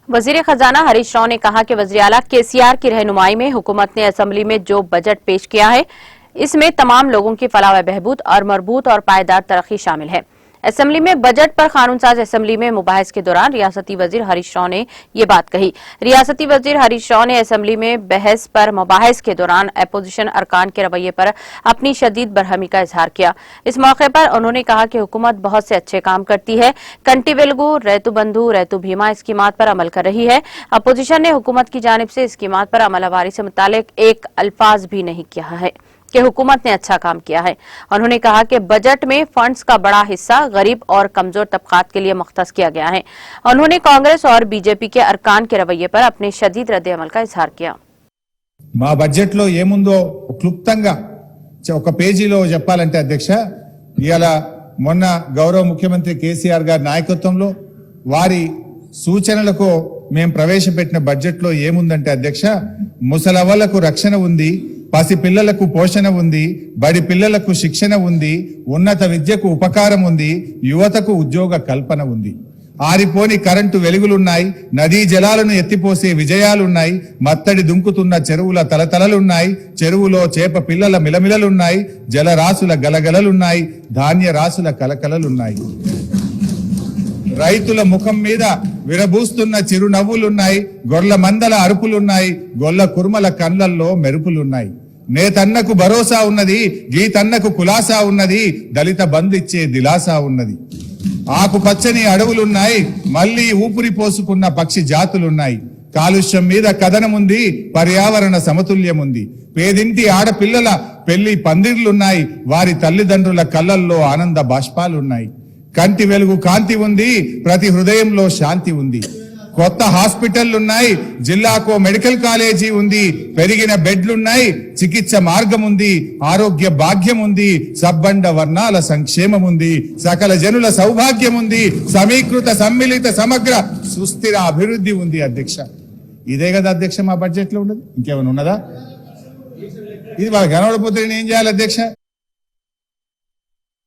वजीर खजाना हरीश राव ने कहा कि वज़ीर आला केसीआर की रहनुमाई में हुकूमत ने असेंबली में जो बजट पेश किया है इसमें तमाम लोगों की फलाह व बहबूद और मरबूत और पायदार तरक्की शामिल है। असेंबली में बजट पर कानून साज असेंबली में मुबाहिस के दौरान रियासती वजीर हरीश राव ने ये बात कही। रियासती वजीर हरीश राव ने असेंबली में बहस पर मुबाहिस के दौरान अपोजिशन अरकान के रवैये पर अपनी शदीद बरहमी का इजहार किया। इस मौके पर उन्होंने कहा कि हुकूमत बहुत से अच्छे काम करती है। कंटी वेलगू, रैतु बंधु, रैतु भीमा स्कीमात पर अमल कर रही है। अपोजिशन ने हुकूमत की जानिब से स्कीमात पर अमलवारी से मुतालिक एक अल्फाज भी नहीं किया है कि हुकूमत ने अच्छा काम किया है। उन्होंने कहा कि बजट में फंड्स का बड़ा हिस्सा गरीब और कमजोर तबकात के लिए मुख्तस किया गया है। उन्होंने कांग्रेस और बीजेपी के अरकान के रवैये पर अपने शदीद रद्द अमल का इजहार किया। మా బడ్జెట్ లో ఏముందో క్లుప్తంగా ఒక పేజీలో చెప్పాలంటే అధ్యక్ష, ఇయాల మొన్న గౌరవ ముఖ్యమంత్రి కేసీఆర్ గారి నాయకత్వంలో వారి సూచనలకు మేము ప్రవేశపెట్టిన బడ్జెట్ లో ఏముందంటే అధ్యక్ష, ముసలవ్వలకు రక్షణ ఉంది, పసి పిల్లలకు పోషణ ఉంది, బడి పిల్లలకు శిక్షణ ఉంది, ఉన్నత విద్యకు ఉపకారం ఉంది, యువతకు ఉద్యోగ కల్పన ఉంది. ఆరిపోని కరెంటు వెలుగులున్నాయి, నదీ జలాలను ఎత్తిపోసే విజయాలున్నాయి, మత్తడి దుంకుతున్న చెరువుల తలతలలున్నాయి, చెరువులో చేప పిల్లల మిలమిలలున్నాయి, జలరాశుల గలగలలున్నాయి, ధాన్య రాశుల కలకలలున్నాయి. రైతుల ముఖం మీద విరబూస్తున్న చిరునవ్వులున్నాయి, గొర్ల మందల అరుపులున్నాయి, గొల్ల కుర్మల కళ్ళల్లో మెరుపులున్నాయి. నేతన్నకు భరోసా ఉన్నది, గీతన్నకు కులాసా ఉన్నది, దళిత బంధిచ్చే దిలాసా ఉన్నది. ఆకుపచ్చని అడవులున్నాయి, మళ్లీ ఊపిరి పోసుకున్న పక్షి జాతులున్నాయి. కాలుష్యం మీద కథనముంది, పర్యావరణ సమతుల్యముంది. పేదింటి ఆడపిల్లల పెళ్లి పందిర్లున్నాయి, వారి తల్లిదండ్రుల కళ్ళల్లో ఆనంద బాష్పాలున్నాయి. కంటి వెలుగు కాంతి ఉంది, ప్రతి హృదయంలో శాంతి ఉంది. కొత్త హాస్పిటళ్లున్నాయి, జిల్లాకో మెడికల్ కాలేజీ ఉంది, పెరిగిన బెడ్లున్నాయి, చికిత్స మార్గం ఉంది, ఆరోగ్య భాగ్యం ఉంది, సబ్బండ వర్ణాల సంక్షేమం ఉంది, సకల జనుల సౌభాగ్యం ఉంది, సమీకృత సమ్మిళిత సమగ్ర సుస్థిర అభివృద్ధి ఉంది. అధ్యక్ష, ఇదే కదా అధ్యక్ష మా బడ్జెట్ లో ఉన్నది, ఇంకేమైనా ఉన్నదా? ఇది వాళ్ళకి కనబడిపోతే నేను ఏం చేయాలి అధ్యక్ష?